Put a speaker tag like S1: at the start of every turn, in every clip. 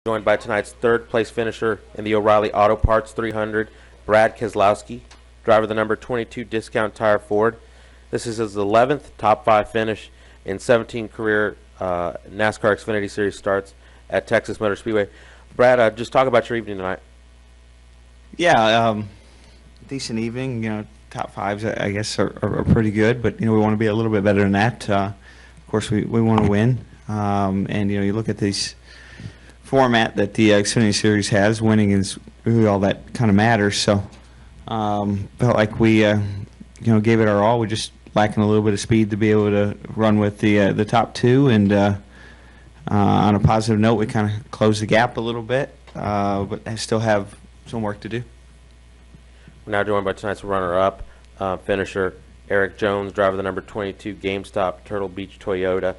S1: Joined by tonight's third-place finisher in the O'Reilly Auto Parts 300, Brad Keselowski, driver of the number 22 Discount Tire Ford. This is his 11th top 5 finish in 17 career NASCAR Xfinity Series starts at Texas Motor Speedway. Brad, just talk about your evening tonight.
S2: Yeah, decent evening. Top fives, I guess, are pretty good, but we want to be a little bit better than that. Of course, we want to win, and you look at this format that the Xfinity Series has. Winning is really all that kind of matters. So, felt like we, gave it our all. We're just lacking a little bit of speed to be able to run with the top two, and on a positive note, we kind of closed the gap a little bit, but I still have some work to do.
S1: We're now joined by tonight's runner-up finisher, Erik Jones, driver of the number 22 GameStop Turtle Beach Toyota.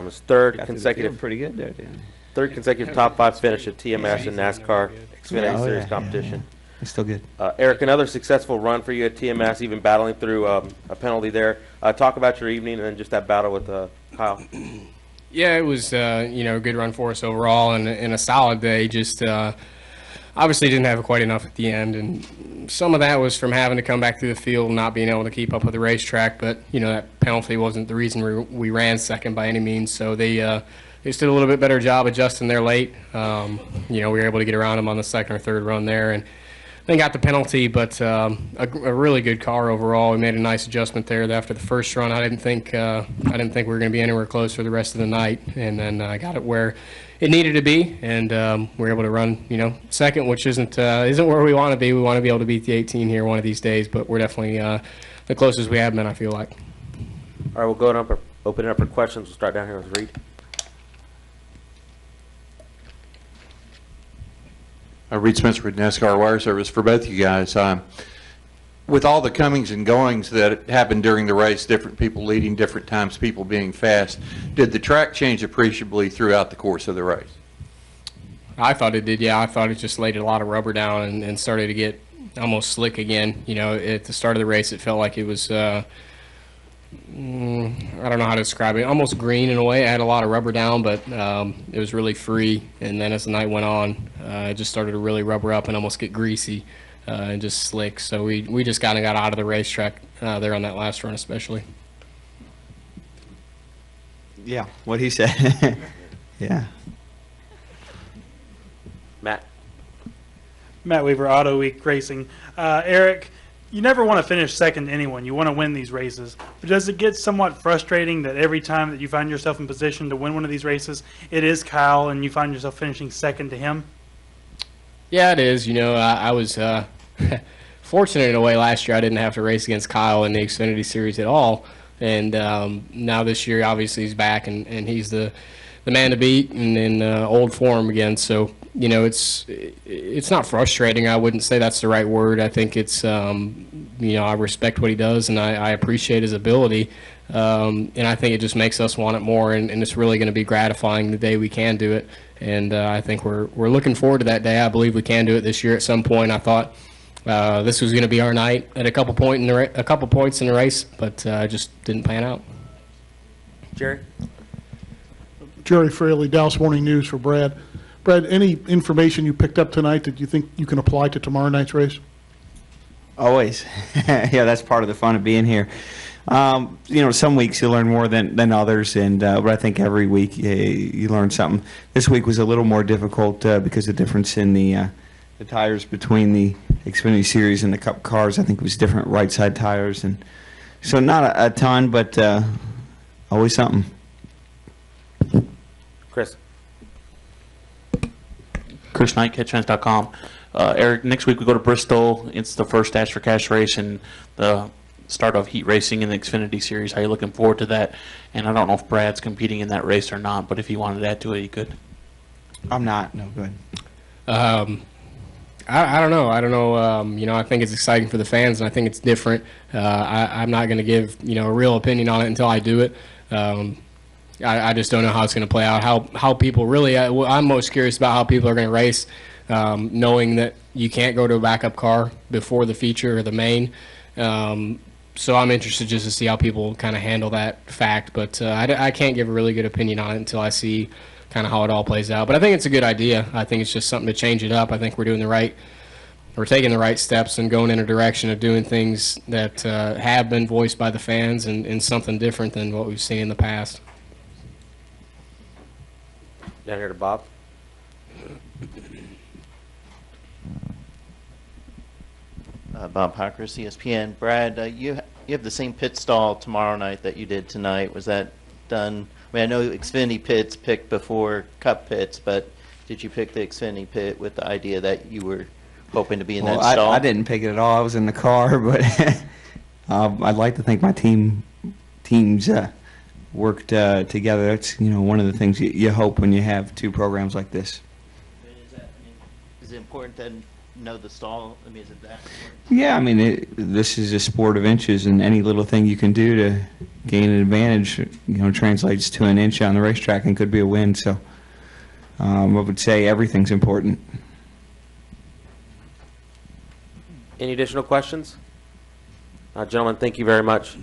S1: His third consecutive
S2: pretty good there, didn't
S1: Third consecutive top 5 finish at TMS and NASCAR Xfinity Series competition.
S2: Yeah. It's still good.
S1: Erik, another successful run for you at TMS, even battling through a penalty there. Talk about your evening and then just that battle with Kyle.
S3: Yeah, it was a good run for us overall and a solid day. Just obviously didn't have quite enough at the end, and some of that was from having to come back through the field and not being able to keep up with the racetrack. But that penalty wasn't the reason we ran second by any means. So they just did a little bit better job adjusting there late. We were able to get around them on the second or third run there, and they got the penalty. But a really good car overall. We made a nice adjustment there after the first run. I didn't think we were going to be anywhere close for the rest of the night, and then I got it where it needed to be, and we were able to run second, which isn't where we want to be. We want to be able to beat the 18 here one of these days, but we're definitely the closest we have been, I feel like.
S1: All right, we'll go and open it up for questions. We'll start down here with Reed.
S4: Reed Spencer with NASCAR Wire Service. For both of you guys, with all the comings and goings that happened during the race, different people leading different times, people being fast, did the track change appreciably throughout the course of the race?
S3: I thought it did, yeah. I thought it just laid a lot of rubber down and started to get almost slick again. At the start of the race, it felt like it was I don't know how to describe it. Almost green in a way. It had a lot of rubber down, but it was really free. And then as the night went on, it just started to really rubber up and almost get greasy and just slick. So we just kind of got out of the racetrack there on that last run especially.
S2: Yeah, what he said. Yeah.
S5: Matt Weaver, Auto Week Racing. Erik, you never want to finish second to anyone. You want to win these races. But does it get somewhat frustrating that every time that you find yourself in position to win one of these races, it is Kyle and you find yourself finishing second to him?
S3: Yeah, it is. I was fortunate in a way last year. I didn't have to race against Kyle in the Xfinity Series at all. And now this year, obviously, he's back and he's the man to beat and in old form again. So, it's not frustrating. I wouldn't say that's the right word. I think it's, I respect what he does and I appreciate his ability. And I think it just makes us want it more. And it's really going to be gratifying the day we can do it. And I think we're looking forward to that day. I believe we can do it this year at some point. I thought this was going to be our night at a couple points in the race, but just didn't pan out.
S1: Jerry?
S6: Jerry Fraley, Dallas Morning News for Brad. Brad, any information you picked up tonight that you think you can apply to tomorrow night's race?
S2: Always. Yeah, that's part of the fun of being here. Some weeks you learn more than others, and but I think every week you learn something. This week was a little more difficult because of the difference in the tires between the Xfinity Series and the Cup cars. I think it was different right side tires, and so not a ton, but always something.
S1: Chris
S7: Knight, catchfans.com. Erik, next week we go to Bristol. It's the first Dash for Cash race and the start of heat racing in the Xfinity Series. How are you looking forward to that? And I don't know if Brad's competing in that race or not, but if he wanted to add to it, he could.
S2: I'm not. No, go ahead.
S3: I don't know. I think it's exciting for the fans, and I think it's different. I'm not going to give a real opinion on it until I do it. I just don't know how it's going to play out. How people really. I'm most curious about how people are going to race, knowing that you can't go to a backup car before the feature or the main. So I'm interested just to see how people kind of handle that fact, but I can't give a really good opinion on it until I see kind of how it all plays out. But I think it's a good idea. I think it's just something to change it up. I think we're taking the right steps and going in a direction of doing things that have been voiced by the fans and something different than what we've seen in the past.
S1: Down here to Bob.
S8: Bob Hockers, ESPN. Brad, you have the same pit stall tomorrow night that you did tonight. Was that done? I mean, I know Xfinity pits picked before Cup pits, but did you pick the Xfinity pit with the idea that you were hoping to be in
S2: Well,
S8: that stall?
S2: I didn't pick it at all. I was in the car, but I'd like to think my teams worked together. That's one of the things you hope when you have two programs like this.
S8: Is it important to know the stall? I mean, is it that important?
S2: Yeah, I mean this is a sport of inches, and any little thing you can do to gain an advantage, translates to an inch on the racetrack and could be a win. So I would say everything's important.
S1: Any additional questions? Gentlemen, thank you very much.